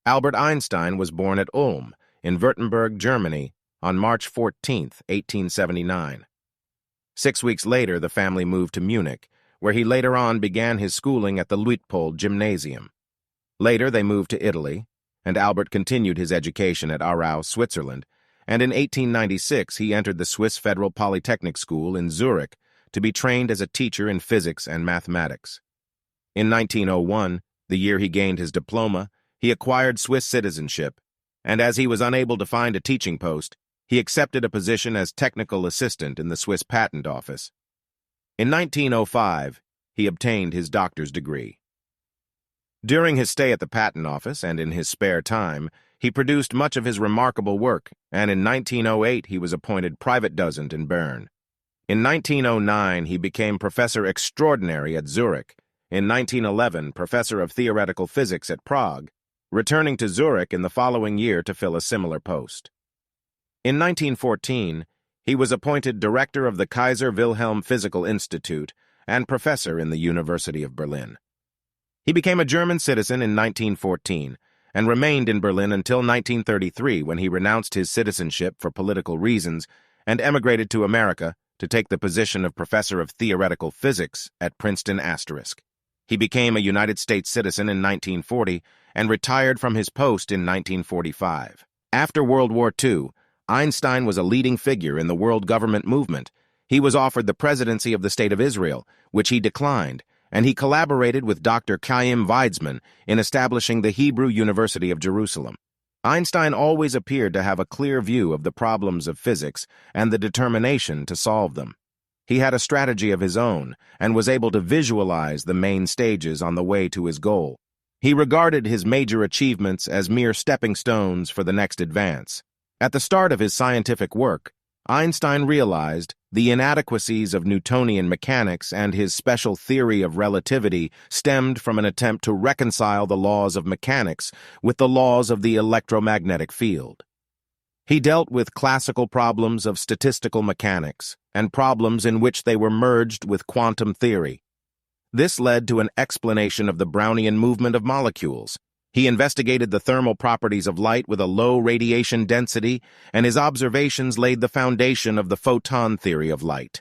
Albert Einstein was born at Ulm, in Württemberg, Germany, on March 14, 1879. 6 weeks later, the family moved to Munich, where he later on began his schooling at the Luitpold Gymnasium. Later, they moved to Italy, and Albert continued his education at Aarau, Switzerland, and in 1896 he entered the Swiss Federal Polytechnic School in Zurich to be trained as a teacher in physics and mathematics. In 1901, the year he gained his diploma, he acquired Swiss citizenship, and as he was unable to find a teaching post, he accepted a position as technical assistant in the Swiss Patent Office. In 1905, he obtained his doctor's degree. During his stay at the Patent Office and in his spare time, he produced much of his remarkable work, and in 1908 he was appointed private dozent in Bern. In 1909, he became professor extraordinary at Zurich. In 1911, professor of theoretical physics at Prague, returning to Zurich in the following year to fill a similar post. In 1914, he was appointed director of the Kaiser Wilhelm Physical Institute and professor in the University of Berlin. He became a German citizen in 1914 and remained in Berlin until 1933, when he renounced his citizenship for political reasons and emigrated to America to take the position of professor of theoretical physics at Princeton *. He became a United States citizen in 1940 and retired from his post in 1945. After World War II, Einstein was a leading figure in the world government movement. He was offered the presidency of the State of Israel, which he declined, and he collaborated with Dr. Chaim Weizmann in establishing the Hebrew University of Jerusalem. Einstein always appeared to have a clear view of the problems of physics and the determination to solve them. He had a strategy of his own and was able to visualize the main stages on the way to his goal. He regarded his major achievements as mere stepping stones for the next advance. At the start of his scientific work, Einstein realized the inadequacies of Newtonian mechanics, and his special theory of relativity stemmed from an attempt to reconcile the laws of mechanics with the laws of the electromagnetic field. He dealt with classical problems of statistical mechanics and problems in which they were merged with quantum theory. This led to an explanation of the Brownian movement of molecules. He investigated the thermal properties of light with a low radiation density, and his observations laid the foundation of the photon theory of light.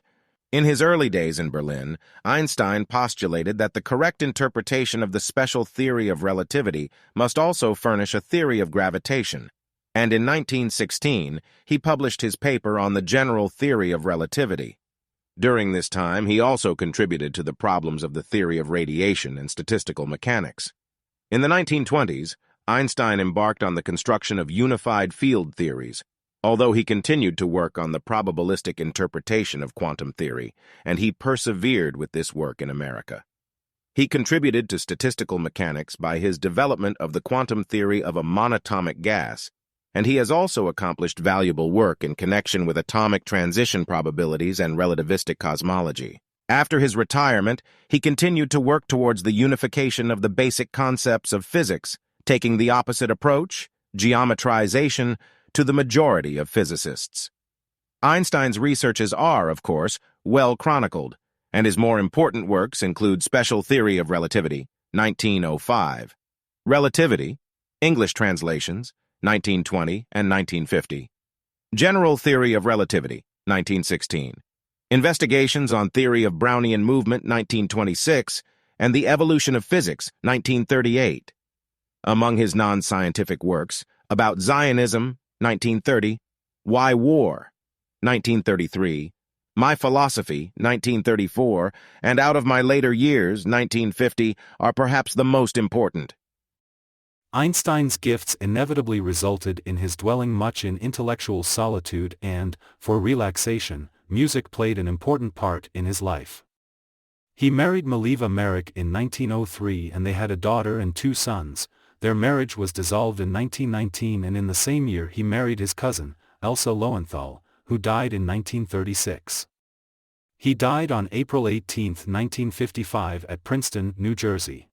In his early days in Berlin, Einstein postulated that the correct interpretation of the special theory of relativity must also furnish a theory of gravitation, and in 1916 he published his paper on the general theory of relativity. During this time, he also contributed to the problems of the theory of radiation and statistical mechanics. In the 1920s, Einstein embarked on the construction of unified field theories, although he continued to work on the probabilistic interpretation of quantum theory, and he persevered with this work in America. He contributed to statistical mechanics by his development of the quantum theory of a monatomic gas, and he has also accomplished valuable work in connection with atomic transition probabilities and relativistic cosmology. After his retirement, he continued to work towards the unification of the basic concepts of physics, taking the opposite approach, geometrization, to the majority of physicists. Einstein's researches are, of course, well chronicled, and his more important works include Special Theory of Relativity, 1905, Relativity, English translations, 1920 and 1950, General Theory of Relativity, 1916, Investigations on Theory of Brownian Movement, 1926, and The Evolution of Physics, 1938. Among his non-scientific works, About Zionism, 1930, Why War, 1933, My Philosophy, 1934, and Out of My Later Years, 1950, are perhaps the most important. Einstein's gifts inevitably resulted in his dwelling much in intellectual solitude and, for relaxation, music played an important part in his life. He married Mileva Merrick in 1903 and they had a daughter and 2 sons. Their marriage was dissolved in 1919, and in the same year he married his cousin, Elsa Lowenthal, who died in 1936. He died on April 18, 1955 at Princeton, New Jersey.